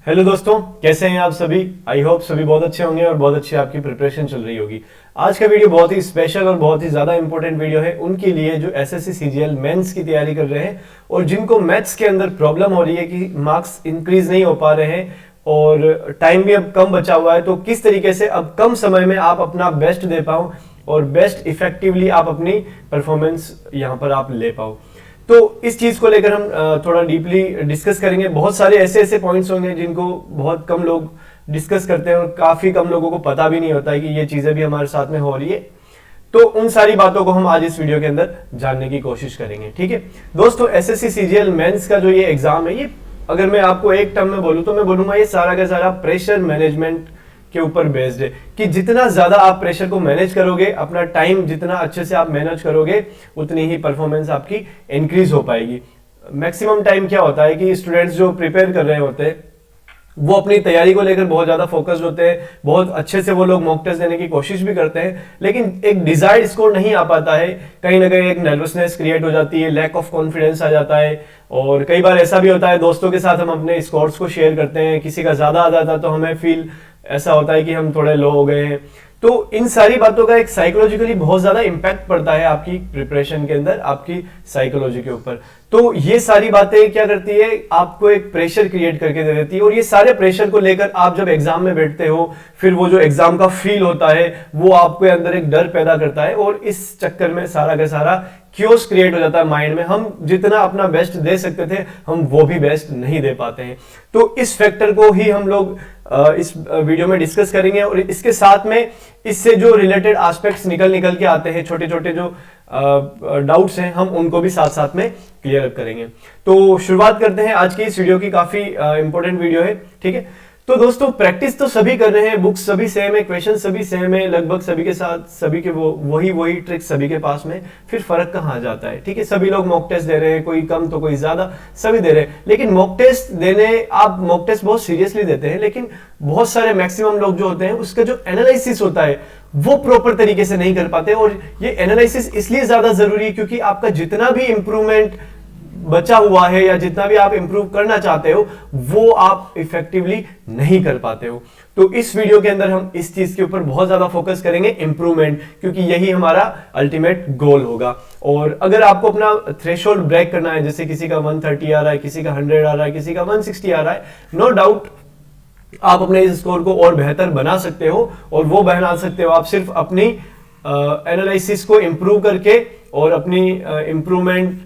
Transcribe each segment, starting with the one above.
Hello दोस्तों, कैसे हैं आप सभी। आई होप सभी बहुत अच्छे होंगे और बहुत अच्छी आपकी प्रिपरेशन चल रही होगी। आज का वीडियो बहुत ही स्पेशल और बहुत ही ज़्यादा इंपॉर्टेंट वीडियो है उनके लिए जो एसएससी सीजीएल मेंस की तैयारी कर रहे हैं और जिनको मैथ्स के अंदर प्रॉब्लम हो रही है कि मार्क्स इंक्रीज नहीं हो पा रहे हैं और टाइम भी अब कम बचा हुआ है। तो किस तरीके से अब कम समय में आप अपना बेस्ट दे पाओ और बेस्ट इफेक्टिवली आप अपनी परफॉर्मेंस यहाँ पर आप ले पाओ। तो इस चीज को लेकर हम थोड़ा डीपली डिस्कस करेंगे। बहुत सारे ऐसे ऐसे पॉइंट्स होंगे जिनको बहुत कम लोग डिस्कस करते हैं और काफी कम लोगों को पता भी नहीं होता है कि ये चीजें भी हमारे साथ में हो रही है। तो उन सारी बातों को हम आज इस वीडियो के अंदर जानने की कोशिश करेंगे। ठीक है दोस्तों, एसएससी सीजीएल मेंस का जो ये एग्जाम है, ये अगर मैं आपको एक टर्म में बोलूं तो मैं बोलूंगा ये सारा का सारा प्रेशर मैनेजमेंट के ऊपर बेस्ड है कि जितना ज्यादा आप प्रेशर को मैनेज करोगे, अपना टाइम जितना अच्छे से आप मैनेज करोगे, उतनी ही परफॉर्मेंस आपकी इंक्रीज हो पाएगी। मैक्सिमम टाइम क्या होता है कि स्टूडेंट्स जो प्रिपेयर कर रहे होते हैं वो अपनी तैयारी को लेकर बहुत ज्यादा फोकस्ड होते हैं, बहुत अच्छे से वो लोग मॉक टेस्ट देने की कोशिश भी करते हैं, लेकिन एक डिजायर्ड स्कोर नहीं आ पाता है। कहीं ना कहीं एक नर्वसनेस क्रिएट हो जाती है, लैक ऑफ कॉन्फिडेंस आ जाता है और कई बार ऐसा भी होता है दोस्तों के साथ हम अपने स्कोर्स को शेयर करते हैं, किसी का ज्यादा आ जाता है तो हमें फील ऐसा होता है कि हम थोड़े लो हो गए हैं। तो इन सारी बातों का एक साइकोलॉजिकली बहुत ज्यादा इंपैक्ट पड़ता है आपकी प्रिपरेशन के अंदर, आपकी साइकोलॉजी के ऊपर। तो ये सारी बातें क्या करती है, आपको एक प्रेशर क्रिएट करके दे देती है और ये सारे प्रेशर को लेकर आप जब एग्जाम में बैठते हो, फिर वो जो एग्जाम का फील होता है वो आपके अंदर एक डर पैदा करता है और इस चक्कर में सारा का सारा क्योस क्रिएट हो जाता है माइंड में। हम जितना अपना बेस्ट दे सकते थे हम वो भी बेस्ट नहीं दे पाते हैं। तो इस फैक्टर को ही हम लोग इस वीडियो में डिस्कस करेंगे और इसके साथ में इससे जो रिलेटेड एस्पेक्ट्स निकल के आते हैं, छोटे छोटे जो डाउट्स हैं, हम उनको भी साथ साथ में क्लियर अप करेंगे। तो शुरुआत करते हैं आज की इस वीडियो की। काफी इंपॉर्टेंट वीडियो है, ठीक है। तो दोस्तों प्रैक्टिस तो सभी कर रहे हैं, बुक्स सभी सेम है, क्वेश्चन सभी सेम है, लगभग सभी के साथ सभी के वही ट्रिक्स सभी के पास में, फिर फर्क कहाँ आ जाता है। ठीक है, सभी लोग मॉक टेस्ट दे रहे हैं, कोई कम तो कोई ज्यादा, सभी दे रहे हैं। लेकिन मॉक टेस्ट देने, आप मॉक टेस्ट बहुत सीरियसली देते हैं, लेकिन बहुत सारे मैक्सिमम लोग जो होते हैं उसका जो एनालिसिस होता है वो प्रॉपर तरीके से नहीं कर पाते। और ये एनालिसिस इसलिए ज्यादा जरूरी है क्योंकि आपका जितना भी इंप्रूवमेंट बचा हुआ है या जितना भी आप इंप्रूव करना चाहते हो वो आप इफेक्टिवली नहीं कर पाते हो। तो इस वीडियो के अंदर हम इस चीज के ऊपर बहुत ज्यादा फोकस करेंगे, इंप्रूवमेंट, क्योंकि यही हमारा अल्टीमेट गोल होगा। और अगर आपको अपना थ्रेशोल्ड ब्रेक करना है, जैसे किसी का 130 आ रहा है, किसी का 100 आ रहा है, किसी का 160 आ रहा है, नो डाउट आप अपने इस स्कोर को और बेहतर बना सकते हो और वो बना सकते हो आप सिर्फ अपनी एनालिसिस को इंप्रूव करके और अपनी इंप्रूवमेंट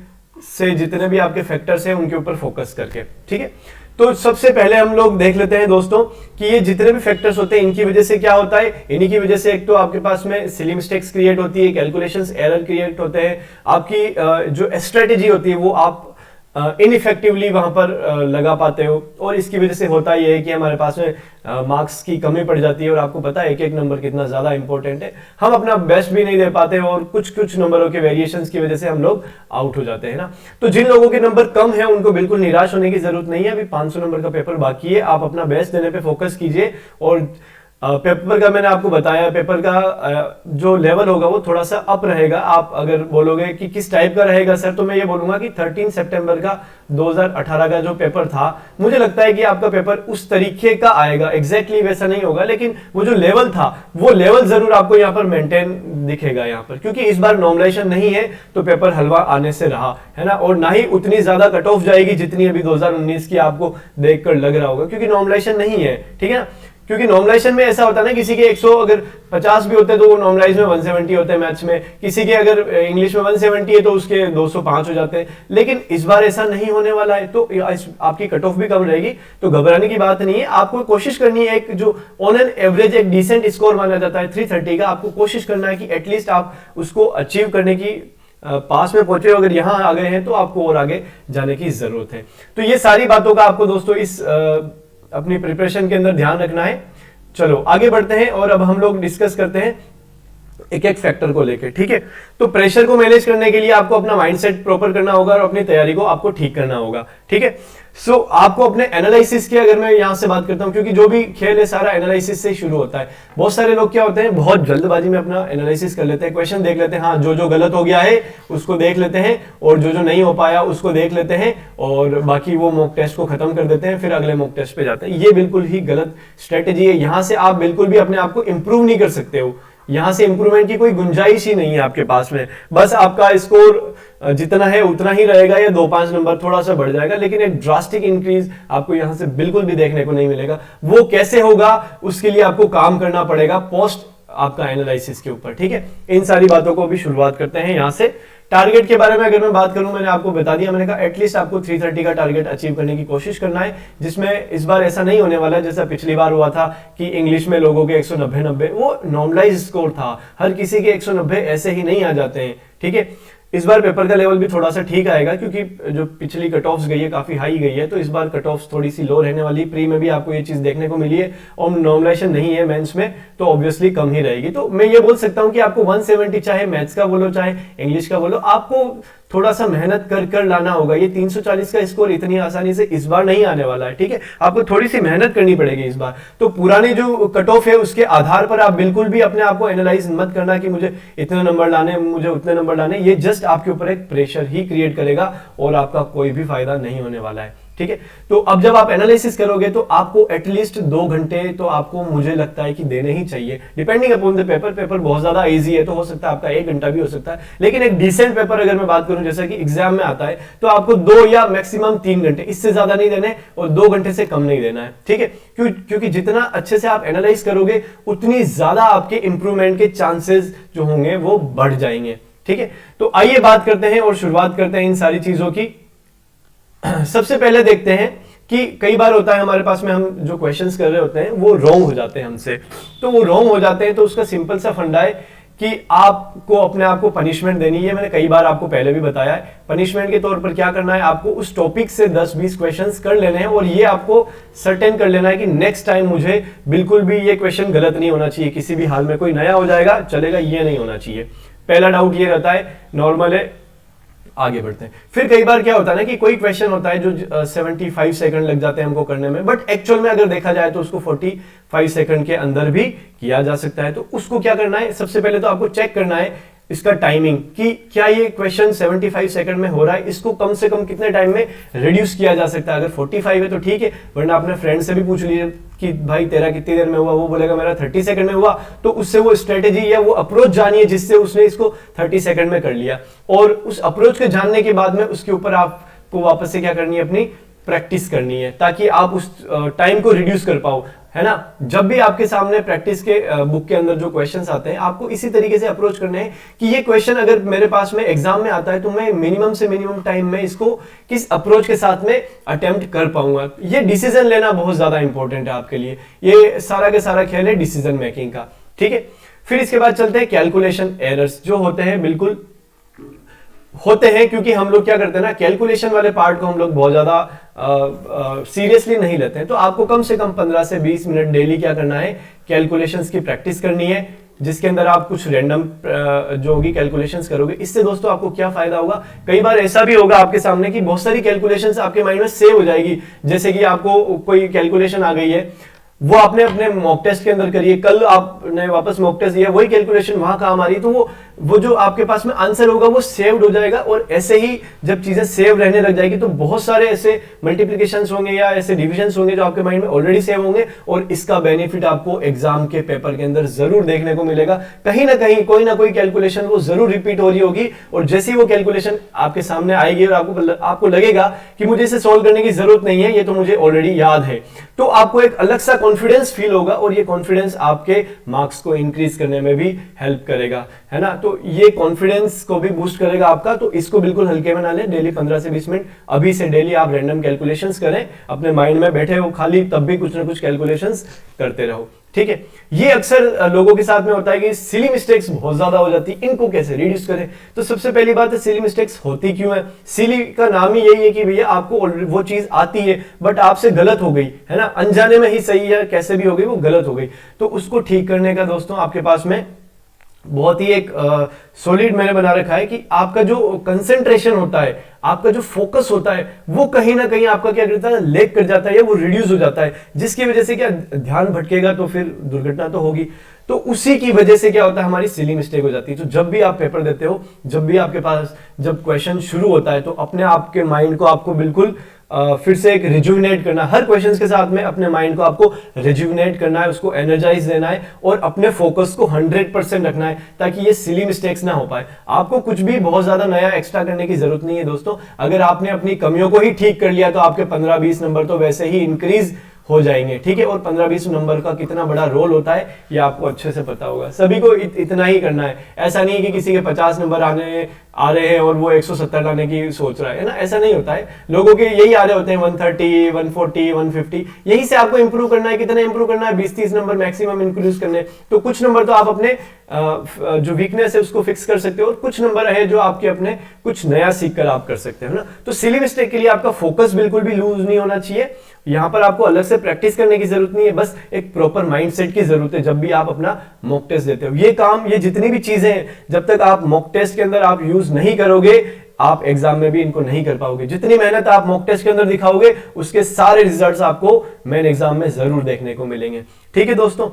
से जितने भी आपके फैक्टर्स हैं उनके ऊपर फोकस करके। ठीक है, तो सबसे पहले हम लोग देख लेते हैं दोस्तों कि ये जितने भी फैक्टर्स होते हैं इनकी वजह से क्या होता है। इन्हीं की वजह से एक तो आपके पास में सिली मिस्टेक्स क्रिएट होती है, कैलकुलेशंस एरर क्रिएट होते हैं, आपकी जो स्ट्रेटेजी होती है वो आप इनइफेक्टिवली वहां पर लगा पाते हो और इसकी वजह से होता यह है कि हमारे पास में मार्क्स की कमी पड़ जाती है। और आपको पता है एक एक नंबर कितना ज्यादा इंपॉर्टेंट है, हम अपना बेस्ट भी नहीं दे पाते और कुछ कुछ नंबरों के वेरिएशंस की वजह से हम लोग आउट हो जाते हैं ना। तो जिन लोगों के नंबर कम है उनको बिल्कुल निराश होने की जरूरत नहीं है, अभी 500 नंबर का पेपर बाकी है, आप अपना बेस्ट देने पे फोकस कीजिए। और पेपर का मैंने आपको बताया, पेपर का जो लेवल होगा वो थोड़ा सा अप रहेगा। आप अगर बोलोगे कि किस टाइप का रहेगा सर, तो मैं ये बोलूंगा कि 13 सितंबर का 2018 का जो पेपर था, मुझे लगता है कि आपका पेपर उस तरीके का आएगा। एग्जैक्टली वैसा नहीं होगा, लेकिन वो जो लेवल था वो लेवल जरूर आपको यहाँ पर मेंटेन दिखेगा यहाँ पर, क्योंकि इस बार नॉर्मलाइजेशन नहीं है तो पेपर हलवा आने से रहा है ना। और ना ही उतनी ज्यादा कट ऑफ जाएगी जितनी अभी 2019 की आपको देखकर लग रहा होगा, क्योंकि नॉर्मलाइजेशन नहीं है। ठीक है ना, क्योंकि नॉर्मलाइजेशन में ऐसा होता है ना, किसी के 100 अगर 50 भी होते हैं तो वो नॉर्मलाइज में 170 होते हैं मैथ्स में, किसी के अगर इंग्लिश में 170 है तो उसके 205 हो जाते हैं। लेकिन इस बार ऐसा नहीं होने वाला है, तो आपकी कट ऑफ भी कम रहेगी, तो घबराने की बात नहीं है। आपको कोशिश करनी है, एक जो ऑन एन एवरेज एक डिसेंट स्कोर माना जाता है 330 का, आपको कोशिश करना है कि एटलीस्ट आप उसको अचीव करने की पास में पहुंचे। अगर यहां आ गए हैं तो आपको और आगे जाने की जरूरत है। तो ये सारी बातों का आपको दोस्तों इस अपनी प्रिपरेशन के अंदर ध्यान रखना है। चलो आगे बढ़ते हैं और अब हम लोग डिस्कस करते हैं एक एक फैक्टर को लेके, ठीक है। तो प्रेशर को मैनेज करने के लिए आपको अपना माइंडसेट प्रॉपर करना होगा और अपनी तैयारी को आपको ठीक करना होगा, ठीक है। सो आपको अपने एनालिसिस की अगर मैं यहां से बात करता हूं, क्योंकि जो भी खेल है सारा एनालिसिस से शुरू होता है। बहुत सारे लोग क्या होते हैं, बहुत जल्दबाजी में अपना एनालिसिस कर लेते हैं, क्वेश्चन देख लेते हैं, हाँ जो जो गलत हो गया है उसको देख लेते हैं और जो जो नहीं हो पाया उसको देख लेते हैं और बाकी वो मॉक टेस्ट को खत्म कर देते हैं, फिर अगले मॉक टेस्ट पे जाते हैं। ये बिल्कुल ही गलत स्ट्रेटेजी है। यहां से आप बिल्कुल भी अपने आप को इंप्रूव नहीं कर सकते हो, यहां से इंप्रूवमेंट की कोई गुंजाइश ही नहीं है आपके पास में। बस आपका स्कोर जितना है उतना ही रहेगा या 2-5 नंबर थोड़ा सा बढ़ जाएगा, लेकिन एक ड्रास्टिक इंक्रीज आपको यहां से बिल्कुल भी देखने को नहीं मिलेगा। वो कैसे होगा उसके लिए आपको काम करना पड़ेगा पोस्ट आपका एनालिसिस के ऊपर, ठीक है। इन सारी बातों को भी शुरुआत करते हैं यहां से। टारगेट के बारे में अगर मैं बात करूं, मैंने आपको बता दिया, मैंने कहा एटलीस्ट आपको 330 का टारगेट अचीव करने की कोशिश करना है, जिसमें इस बार ऐसा नहीं होने वाला है जैसा पिछली बार हुआ था कि इंग्लिश में लोगों के 190 वो नॉर्मलाइज स्कोर था, हर किसी के 190 ऐसे ही नहीं आ जाते हैं, ठीक है। इस बार पेपर का लेवल भी थोड़ा सा ठीक आएगा, क्योंकि जो पिछली कट ऑफ्स गई है काफी हाई गई है, तो इस बार कट ऑफ्स थोड़ी सी लो रहने वाली। प्री में भी आपको ये चीज देखने को मिली है और नॉर्मलाइजेशन नहीं है मेंस में, तो ऑब्वियसली कम ही रहेगी। तो मैं ये बोल सकता हूं कि आपको 170 चाहे मैथ्स का बोलो चाहे इंग्लिश का बोलो, आपको थोड़ा सा मेहनत कर कर लाना होगा। ये 340 का स्कोर इतनी आसानी से इस बार नहीं आने वाला है, ठीक है। आपको थोड़ी सी मेहनत करनी पड़ेगी इस बार। तो पुरानी जो कट ऑफ है उसके आधार पर आप बिल्कुल भी अपने आप को एनालाइज मत करना कि मुझे इतने नंबर लाने, मुझे उतने नंबर लाने। ये जस्ट आपके ऊपर एक प्रेशर ही क्रिएट करेगा और आपका कोई भी फायदा नहीं होने वाला है, ठीक है। तो अब जब आप एनालिसिस करोगे तो आपको एटलीस्ट 2 घंटे तो आपको मुझे लगता है कि देने ही चाहिए, depending upon the paper. Paper बहुत ज्यादा इजी है तो हो सकता है आपका 1 घंटा भी हो सकता है, लेकिन एक डिसेंट पेपर अगर मैं बात करूं जैसा कि एग्जाम में आता है, तो आपको 2 या मैक्सिमम 3 घंटे, इससे ज्यादा नहीं देने और 2 घंटे से कम नहीं देना है, ठीक है। क्योंकि जितना अच्छे से आप एनालाइज करोगे उतनी ज्यादा आपके इंप्रूवमेंट के चांसेस जो होंगे वो बढ़ जाएंगे, ठीक है। तो आइए बात करते हैं और शुरुआत करते हैं इन सारी चीजों की। सबसे पहले देखते हैं कि कई बार होता है हमारे पास में, हम जो क्वेश्चंस कर रहे होते हैं वो रॉन्ग हो जाते हैं हमसे। तो वो रॉन्ग हो जाते हैं तो उसका सिंपल सा फंडा है कि आपको अपने आप को पनिशमेंट देनी है। मैंने कई बार आपको पहले भी बताया है, पनिशमेंट के तौर पर क्या करना है, आपको उस टॉपिक से 10-20 क्वेश्चंस कर लेने हैं और ये आपको सर्टेन कर लेना है कि नेक्स्ट टाइम मुझे बिल्कुल भी ये क्वेश्चन गलत नहीं होना चाहिए, किसी भी हाल में कोई नया हो जाएगा चलेगा, ये नहीं होना चाहिए। पहला डाउट ये रहता है, नॉर्मल है, आगे बढ़ते हैं। फिर कई बार क्या होता है ना कि कोई क्वेश्चन होता है जो 75 सेकंड लग जाते हैं हमको करने में, बट एक्चुअल में अगर देखा जाए तो उसको 45 सेकंड के अंदर भी किया जा सकता है। तो उसको क्या करना है, सबसे पहले तो आपको चेक करना है इसका टाइमिंग, कि क्या ये क्वेश्चन 75 सेकंड में हो रहा है, इसको कम से कम कितने टाइम में रिड्यूस किया जा सकता है। अगर 45 है तो ठीक है, वरना अपने फ्रेंड से भी पूछ लीजिए कि भाई तेरा कितनी देर में हुआ, वो बोलेगा मेरा 30 सेकंड में हुआ, तो उससे वो स्ट्रेटेजी या वो अप्रोच जानिए जिससे उसने इसको 30 सेकंड में कर लिया। और उस अप्रोच के जानने के बाद में उसके ऊपर आपको वापस से क्या करनी है, अपनी प्रैक्टिस करनी है, ताकि आप उस टाइम को रिड्यूस कर पाओ, है ना। जब भी आपके सामने प्रैक्टिस के बुक के अंदर जो क्वेश्चंस आते हैं, आपको इसी तरीके से अप्रोच करने हैं कि ये क्वेश्चन अगर मेरे पास में एग्जाम में आता है तो मैं मिनिमम से मिनिमम टाइम में इसको किस अप्रोच के साथ में अटेम्प्ट कर पाऊंगा। ये डिसीजन लेना बहुत ज्यादा इंपॉर्टेंट है आपके लिए, ये सारा के सारा खेल है डिसीजन मेकिंग का, ठीक है। फिर इसके बाद चलते हैं कैलकुलेशन एरर्स, जो होते हैं बिल्कुल होते हैं, क्योंकि हम लोग क्या करते हैं ना, कैलकुलेशन वाले पार्ट को हम लोग बहुत ज्यादा सीरियसली नहीं लेते हैं। तो आपको कम से कम 15 से 20 मिनट डेली क्या करना है, कैलकुलेशंस की प्रैक्टिस करनी है, जिसके अंदर आप कुछ रैंडम जो होगी कैलकुलेशंस करोगे। इससे दोस्तों आपको क्या फायदा होगा, कई बार ऐसा भी होगा आपके सामने कि बहुत सारी कैलकुलेशंस आपके माइंड में सेव हो जाएगी। जैसे कि आपको कोई कैलकुलेशन आ गई है, वो आपने अपने मॉक टेस्ट के अंदर करिए, कल आपने वापस मॉक टेस्ट दिया, वही कैलकुलेशन वहां काम आ रही है, तो वो जो आपके पास में आंसर होगा वो सेव्ड हो जाएगा। और ऐसे ही जब चीजें सेव रहने लग जाएगी तो बहुत सारे ऐसे मल्टीप्लिकेशंस होंगे या ऐसे डिविजन्स होंगे जो आपके माइंड में ऑलरेडी सेव होंगे, और इसका बेनिफिट आपको एग्जाम के पेपर के अंदर जरूर देखने को मिलेगा। कहीं ना कहीं कोई ना कोई कैलकुलेशन वो जरूर रिपीट हो रही होगी, और जैसे ही वो कैलकुलेशन आपके सामने आएगी और आपको लगेगा कि मुझे इसे सोल्व करने की जरूरत नहीं है, ये तो मुझे ऑलरेडी याद है, तो आपको एक अलग सा कॉन्फिडेंस फील होगा, और ये कॉन्फिडेंस आपके मार्क्स को इंक्रीज करने में भी हेल्प करेगा, है ना। तो ये कॉन्फिडेंस को भी बूस्ट करेगा आपका, तो इसको बिल्कुल हल्के में ना लें। डेली 15 से 20 मिनट अभी से डेली आप रैंडम कैलकुलेशंस करें, अपने माइंड में बैठे हो खाली, तब भी कुछ ना कुछ कैलकुलेशंस करते रहो, ठीक है। ये अक्सर लोगों के साथ में होता है कि सिली मिस्टेक्स बहुत ज्यादा हो जाती है, इनको कैसे रिड्यूस करें। तो सबसे पहली बात है, सिली मिस्टेक्स होती क्यों है। सिली का नाम ही यही है कि भैया आपको वो चीज आती है बट आपसे गलत हो गई, है ना, अनजाने में ही सही है, कैसे भी हो गई वो गलत हो गई। तो उसको ठीक करने का दोस्तों आपके पास में बहुत ही एक सॉलिड मैंने बना रखा है कि आपका जो कंसंट्रेशन होता है, आपका जो फोकस होता है, वो कहीं ना कहीं आपका क्या करता है, लेग कर जाता है या वो रिड्यूस हो जाता है, जिसकी वजह से क्या ध्यान भटकेगा तो फिर दुर्घटना तो होगी। तो उसी की वजह से क्या होता है, हमारी सिली मिस्टेक हो जाती है। तो जब भी आप पेपर देते हो, जब भी आपके पास जब क्वेश्चन शुरू होता है, तो अपने आपके माइंड को आपको बिल्कुल फिर से एक रिजुविनेट करना, हर क्वेश्चंस के साथ में अपने माइंड को आपको रिजुविनेट करना है, उसको एनर्जाइज देना है और अपने फोकस को 100% रखना है, ताकि ये सिली मिस्टेक्स ना हो पाए। आपको कुछ भी बहुत ज्यादा नया एक्स्ट्रा करने की जरूरत नहीं है दोस्तों। अगर आपने अपनी कमियों को ही ठीक कर लिया तो आपके 15-20 नंबर तो वैसे ही इंक्रीज हो जाएंगे, ठीक है। और 15-20 नंबर का कितना बड़ा रोल होता है ये आपको अच्छे से पता होगा। सभी को इतना ही करना है। ऐसा नहीं है कि किसी के 50 नंबर आ रहे हैं और वो 170 लाने की सोच रहा है ना, ऐसा नहीं होता है। लोगों के यही आ रहे होते हैं 130, 140, 150। यही से आपको इंप्रूव करना है। कितना इंप्रूव करना है? 20-30 नंबर मैक्सिमम इंक्रीज करने। तो कुछ नंबर तो आप अपने जो वीकनेस है उसको फिक्स कर सकते हो, और कुछ नंबर है जो आपके अपने कुछ नया सीख कर आप कर सकते हो ना। तो सिली मिस्टेक के लिए आपका फोकस बिल्कुल भी लूज नहीं होना चाहिए। यहां पर आपको अलग से प्रैक्टिस करने की जरूरत नहीं है, बस एक प्रॉपर माइंडसेट की जरूरत है जब भी आप अपना मॉक टेस्ट देते हो। ये काम, ये जितनी भी चीजें हैं, जब तक आप मॉक टेस्ट के अंदर आप यूज नहीं करोगे, आप एग्जाम में भी इनको नहीं कर पाओगे। जितनी मेहनत आप मॉक टेस्ट के अंदर दिखाओगे, उसके सारे रिजल्ट्स आपको मेन एग्जाम में जरूर देखने को मिलेंगे, ठीक है दोस्तों।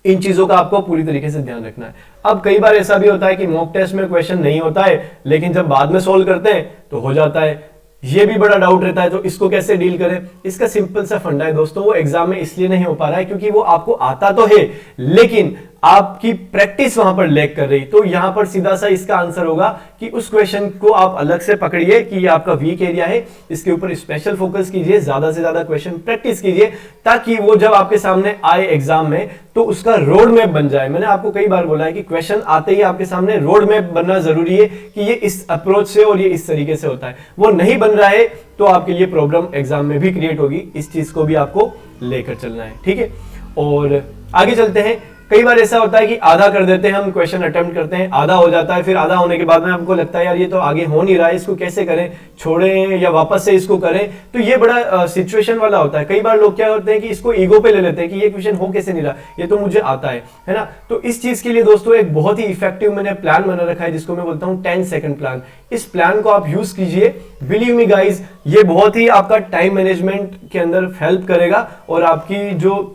इन चीजों का आपको पूरी तरीके से ध्यान रखना है। अब कई बार ऐसा भी होता है कि मॉक टेस्ट में क्वेश्चन नहीं होता है, लेकिन जब बाद में सोल्व करते हैं तो हो जाता है। ये भी बड़ा डाउट रहता है, तो इसको कैसे डील करें? इसका सिंपल सा फंडा है दोस्तों, वो एग्जाम में इसलिए नहीं हो पा रहा है क्योंकि वो आपको आता तो है, लेकिन आपकी प्रैक्टिस वहां पर लैग कर रही। तो यहां पर सीधा सा इसका आंसर होगा कि उस क्वेश्चन को आप अलग से पकड़िए कि ये आपका वीक एरिया है, इसके ऊपर स्पेशल फोकस कीजिए, ज्यादा से ज्यादा क्वेश्चन प्रैक्टिस कीजिए, ताकि वो जब आपके सामने आए एग्जाम में तो उसका रोड मैप बन जाए। मैंने आपको कई बार बोला है कि क्वेश्चन आते ही आपके सामने रोड मैप बनना जरूरी है कि ये इस अप्रोच से और ये इस तरीके से होता है। वो नहीं बन रहा है तो आपके लिए प्रॉब्लम एग्जाम में भी क्रिएट होगी। इस चीज को भी आपको लेकर चलना है, ठीक है। और आगे चलते हैं। कई बार ऐसा होता है कि आधा कर देते हैं, हम क्वेश्चन अटेम्प्ट करते हैं, आधा हो जाता है, फिर आधा होने के बाद में हमको लगता है यार ये तो आगे हो नहीं रहा है, इसको कैसे करें, छोड़ें या वापस से इसको करें। तो ये बड़ा सिचुएशन वाला होता है। कई बार लोग क्या करते हैं कि इसको ईगो पे ले लेते हैं कि ये क्वेश्चन हो कैसे नहीं रहा, ये तो मुझे आता है ना। तो इस चीज के लिए दोस्तों एक बहुत ही इफेक्टिव मैंने प्लान बना रखा है, जिसको मैं बोलता हूं 10 सेकंड प्लान। इस प्लान को आप यूज कीजिए, बिलीव मी गाइज, ये बहुत ही आपका टाइम मैनेजमेंट के अंदर हेल्प करेगा और आपकी जो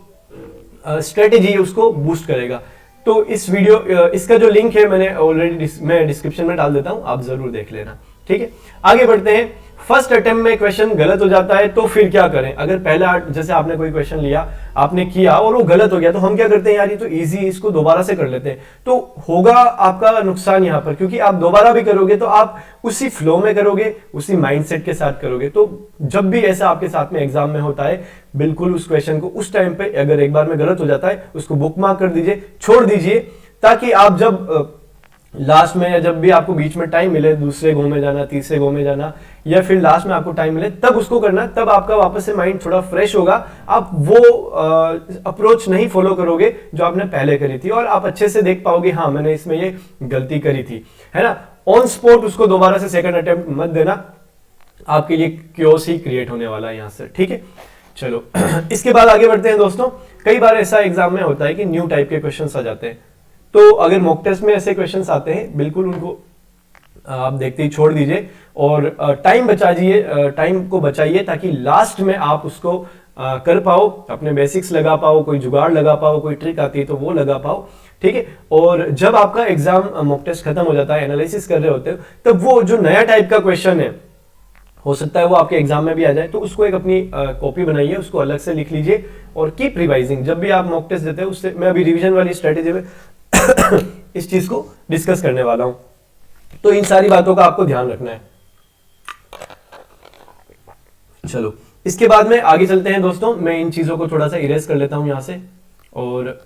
स्ट्रेटेजी है उसको बूस्ट करेगा। तो इस वीडियो इसका जो लिंक है मैंने ऑलरेडी मैं डिस्क्रिप्शन में डाल देता हूं, आप जरूर देख लेना, ठीक है। आगे बढ़ते हैं। फर्स्ट अटेम्प्ट में क्वेश्चन गलत हो जाता है तो फिर क्या करें? अगर पहला जैसे आपने कोई क्वेश्चन लिया, आपने किया और वो गलत हो गया, तो हम क्या करते हैं, यार ये तो इजी, इसको दोबारा से कर लेते हैं। तो होगा आपका नुकसान यहां पर, क्योंकि आप दोबारा भी करोगे तो आप उसी फ्लो में करोगे, उसी माइंडसेट के साथ करोगे। तो जब भी ऐसा आपके साथ में एग्जाम में होता है, बिल्कुल उस क्वेश्चन को उस टाइम पे अगर एक बार में गलत हो जाता है, उसको बुक मार्क कर दीजिए, छोड़ दीजिए, ताकि आप जब लास्ट में या जब भी आपको बीच में टाइम मिले, दूसरे गो में जाना, तीसरे गो में जाना, या फिर लास्ट में आपको टाइम मिले, तब उसको करना। तब आपका वापस से माइंड थोड़ा फ्रेश होगा। आप वो अप्रोच नहीं फॉलो करोगे जो आपने पहले करी थी, और आप अच्छे से देख पाओगे हाँ मैंने इसमें ये गलती करी थी, है ना। ऑन स्पॉट उसको दोबारा से सेकंड अटेम्प्ट मत देना, आपके लिए क्योस ही क्रिएट होने वाला है यहां से, ठीक है। चलो इसके बाद आगे बढ़ते हैं दोस्तों। कई बार ऐसा एग्जाम में होता है कि न्यू टाइप के क्वेश्चंस आ जाते हैं। तो अगर मॉक टेस्ट में ऐसे क्वेश्चंस आते हैं, बिल्कुल उनको आप देखते ही छोड़ दीजिए और टाइम टाइम को बचाइए, ताकि लास्ट में आप उसको कर पाओ, अपने बेसिक्स लगा पाओ, कोई जुगाड़ लगा पाओ, कोई ट्रिक आती है तो वो लगा पाओ, ठीक है। और जब आपका एग्जाम मॉक टेस्ट खत्म हो जाता है, एनालिसिस कर रहे होते हो, तब वो जो नया टाइप का क्वेश्चन है, हो सकता है वो आपके एग्जाम में भी आ जाए, तो उसको एक अपनी कॉपी बनाइए, उसको अलग से लिख लीजिए और कीप रिवाइजिंग। जब भी आप मॉक टेस्ट देते हो, उससे मैं अभी रिवीजन वाली स्ट्रेटेजी में इस चीज को डिस्कस करने वाला हूं। तो इन सारी बातों का आपको ध्यान रखना है। चलो इसके बाद में आगे चलते हैं दोस्तों। मैं इन चीजों को थोड़ा सा इरेज कर लेता हूं यहां से, और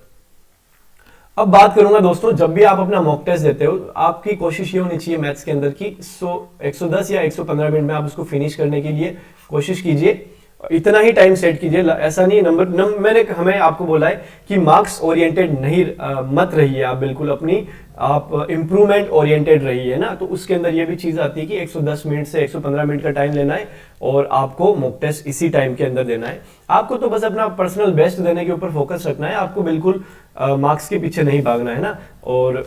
अब बात करूंगा दोस्तों, जब भी आप अपना मॉक टेस्ट देते हो, आपकी कोशिश ये होनी चाहिए मैथ्स के अंदर की 110 या 115 मिनट में आप उसको फिनिश करने के लिए कोशिश कीजिए। इतना ही टाइम सेट कीजिए, ऐसा नहीं मैंने हमें आपको बोला है कि मार्क्स ओरिएंटेड नहीं मत रहिए आप, बिल्कुल अपनी आप इंप्रूवमेंट ओरिएंटेड रहिए, है ना। तो उसके अंदर ये भी चीज आती है कि 110 मिनट से 115 मिनट का टाइम लेना है और आपको मॉक टेस्ट इसी टाइम के अंदर देना है। आपको तो बस अपना पर्सनल बेस्ट देने के ऊपर फोकस रखना है, आपको बिल्कुल मार्क्स के पीछे नहीं भागना है ना। और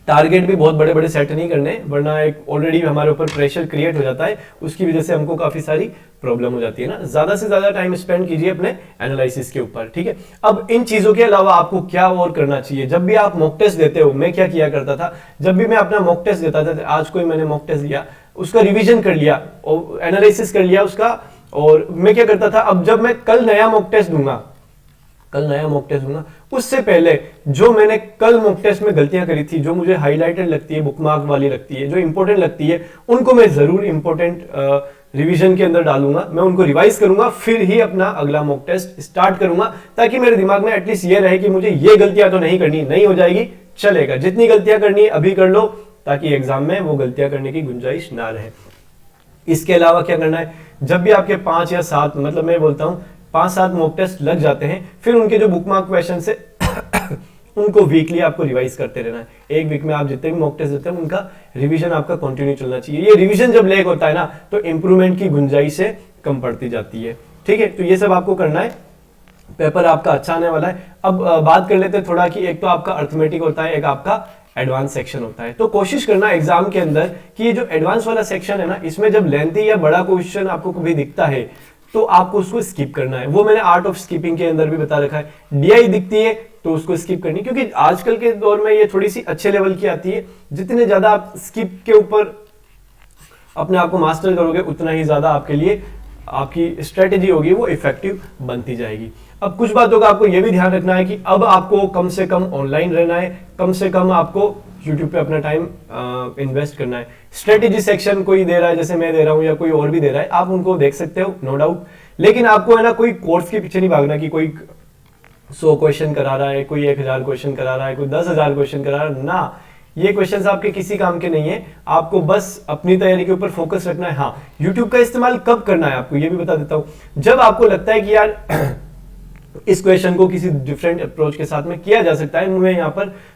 टारगेट भी बहुत बड़े बड़े सेट नहीं करने, वरना एक ऑलरेडी हमारे ऊपर प्रेशर क्रिएट हो जाता है, उसकी वजह से हमको काफी सारी प्रॉब्लम हो जाती है ना। ज्यादा से ज्यादा टाइम स्पेंड कीजिए अपने एनालिसिस के ऊपर, ठीक है। अब इन चीजों के अलावा आपको क्या और करना चाहिए। जब भी आप मॉक टेस्ट देते हो, मैं क्या किया करता था, जब भी मैं अपना मॉक टेस्ट देता था, आज कोई मैंने मॉक टेस्ट दिया, उसका रिवीजन कर लिया और एनालिसिस कर लिया उसका, और मैं क्या करता था, अब जब मैं कल नया मॉक टेस्ट दूंगा, उससे पहले जो मैंने कल मॉक टेस्ट में गलतियां करी थी, जो मुझे हाईलाइटेड लगती है, बुकमार्क वाली लगती है, जो इंपॉर्टेंट लगती है, उनको मैं जरूर इंपॉर्टेंट रिवीजन के अंदर डालूंगा, मैं उनको रिवाइज करूंगा, फिर ही अपना अगला मॉक टेस्ट स्टार्ट करूंगा, ताकि मेरे दिमाग में एटलीस्ट ये रहे कि मुझे ये गलतियां तो नहीं करनी, नहीं हो जाएगी चलेगा, जितनी गलतियां करनी है अभी कर लो, ताकि एग्जाम में वो गलतियां करने की गुंजाइश ना रहे। इसके अलावा क्या करना है, जब भी आपके 5 या 7, मतलब मैं बोलता हूं 5-7 मॉक टेस्ट लग जाते हैं, फिर उनके जो बुकमार्क क्वेश्चन है उनको वीकली आपको रिवाइज करते रहना है। एक वीक में आप जितने भी मॉक टेस्ट देते हैं उनका रिवीजन आपका कंटिन्यू चलना चाहिए। ये रिवीजन जब लेग होता है ना, तो इंप्रूवमेंट की गुंजाइश से कम पड़ती जाती है, ठीक है। तो ये सब आपको करना है, पेपर आपका अच्छा आने वाला है। अब बात कर लेते हैं थोड़ा कि एक तो आपका अर्थमेटिक होता है, एक आपका एडवांस सेक्शन होता है। तो कोशिश करना एग्जाम के अंदर कि ये जो एडवांस वाला सेक्शन है ना, इसमें जब लेंथी या बड़ा क्वेश्चन आपको कभी दिखता है तो आपको उसको स्किप करना है। वो मैंने आर्ट ऑफ स्किपिंग के अंदर भी बता रखा है। डीआई दिखती है तो उसको स्किप करनी, क्योंकि आजकल के दौर में ये थोड़ी सी अच्छे लेवल की आती है। जितने ज्यादा आप स्किप के ऊपर अपने आप को मास्टर करोगे, उतना ही ज्यादा आपके लिए आपकी स्ट्रेटेजी होगी वो इफेक्टिव बनती जाएगी। अब कुछ बातों का आपको यह भी ध्यान रखना है कि अब आपको कम से कम ऑनलाइन रहना है, कम से कम आपको YouTube पे अपना टाइम इन्वेस्ट करना है। स्ट्रेटेजी सेक्शन कोई दे रहा है, जैसे मैं दे रहा हूं या कोई और भी दे रहा है, आप उनको देख सकते हो, नो डाउट, लेकिन आपको है ना कोई कोर्स के पीछे नहीं भागना कि कोई 100 क्वेश्चन करा रहा है, कोई 1000 क्वेश्चन करा रहा है, कोई 10,000 क्वेश्चन करा रहा है ना। ये क्वेश्चंस आपके किसी काम के नहीं है, आपको बस अपनी तैयारी के ऊपर फोकस रखना है। हाँ, यूट्यूब का इस्तेमाल कब करना है आपको ये भी बता देता हूं। जब आपको लगता है कि यार इस क्वेश्चन को किसी डिफरेंट अप्रोच के साथ में किया जा सकता है,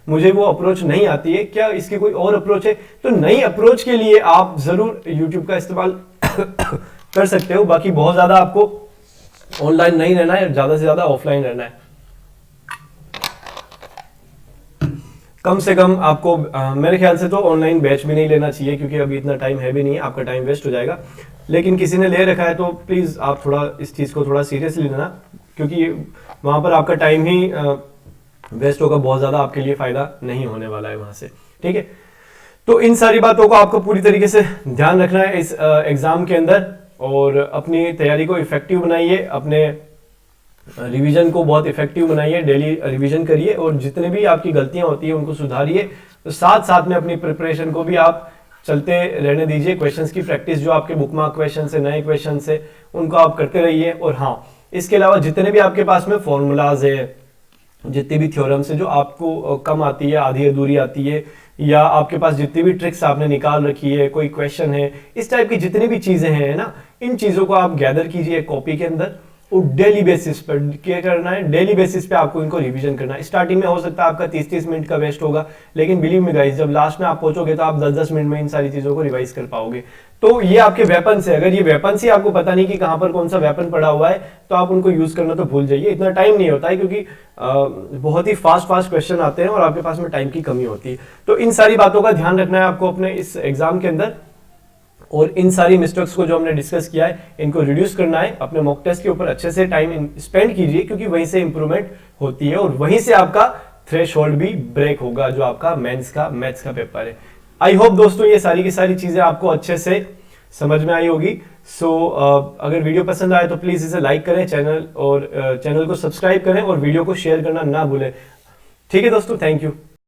मुझे वो अप्रोच नहीं आती है, क्या इसकी कोई और अप्रोच है, तो नई अप्रोच के लिए आप जरूर YouTube का इस्तेमाल कर सकते हो। बाकी बहुत ज्यादा आपको ऑनलाइन नहीं रहना है, ज्यादा से ज्यादा ऑफलाइन रहना है। कम से कम आपको मेरे ख्याल से तो ऑनलाइन बैच भी नहीं लेना चाहिए, क्योंकि अभी इतना टाइम है भी नहीं, आपका टाइम वेस्ट हो जाएगा। लेकिन किसी ने ले रखा है तो प्लीज आप थोड़ा इस चीज को थोड़ा सीरियसली लेना, क्योंकि वहां पर आपका टाइम ही वेस्ट होगा, बहुत ज्यादा आपके लिए फायदा नहीं होने वाला है वहां से, ठीक है। तो इन सारी बातों को आपको पूरी तरीके से ध्यान रखना है इस एग्जाम के अंदर, और अपनी तैयारी को इफेक्टिव बनाइए, अपने रिवीजन को बहुत इफेक्टिव बनाइए, डेली रिवीजन करिए, और जितने भी आपकी गलतियां होती है उनको सुधारिए। तो साथ साथ में अपनी प्रिपरेशन को भी आप चलते रहने दीजिए। क्वेश्चंस की प्रैक्टिस जो आपके बुकमार्क क्वेश्चन से, नए क्वेश्चन से, उनको आप करते रहिए। और हाँ, इसके अलावा जितने भी आपके पास में फॉर्मूलाज है, जितनी भी थ्योरम्स है जो आपको कम आती है, आधी अधूरी आती है, या आपके पास जितनी भी ट्रिक्स आपने निकाल रखी है, कोई क्वेश्चन है, इस टाइप की जितनी भी चीजें हैं ना, इन चीजों को आप गैदर कीजिए कॉपी के अंदर, और डेली बेसिस पर क्या करना है, डेली बेसिस पे आपको इनको रिवीजन करना है। स्टार्टिंग में हो सकता है आपका 30-30 मिनट का वेस्ट होगा, लेकिन बिलीव मी गाइस, जब लास्ट में आप पहुंचोगे तो आप 10-10 मिनट में इन सारी चीजों को रिवाइज कर पाओगे। तो ये आपके वेपन से, अगर ये वेपन से आपको पता नहीं कि कहां पर कौन सा वेपन पड़ा हुआ है, तो आप उनको यूज करना तो भूल जाइए। इतना टाइम नहीं होता है, क्योंकि बहुत ही फास्ट क्वेश्चन आते हैं और आपके पास में टाइम की कमी होती है। तो इन सारी बातों का ध्यान रखना है आपको अपने इस एग्जाम के अंदर, और इन सारी मिस्टेक्स को जो हमने डिस्कस किया है इनको रिड्यूस करना है। अपने मॉक टेस्ट के ऊपर अच्छे से टाइम स्पेंड कीजिए, क्योंकि वहीं से इंप्रूवमेंट होती है, और वहीं से आपका थ्रेशोल्ड भी ब्रेक होगा, जो आपका मेंस का मैथ्स का पेपर है। आई होप दोस्तों ये सारी की सारी चीजें आपको अच्छे से समझ में आई होगी। अगर वीडियो पसंद आए तो प्लीज इसे लाइक करें, चैनल को सब्सक्राइब करें, और वीडियो को शेयर करना ना भूलें। ठीक है दोस्तों, थैंक यू।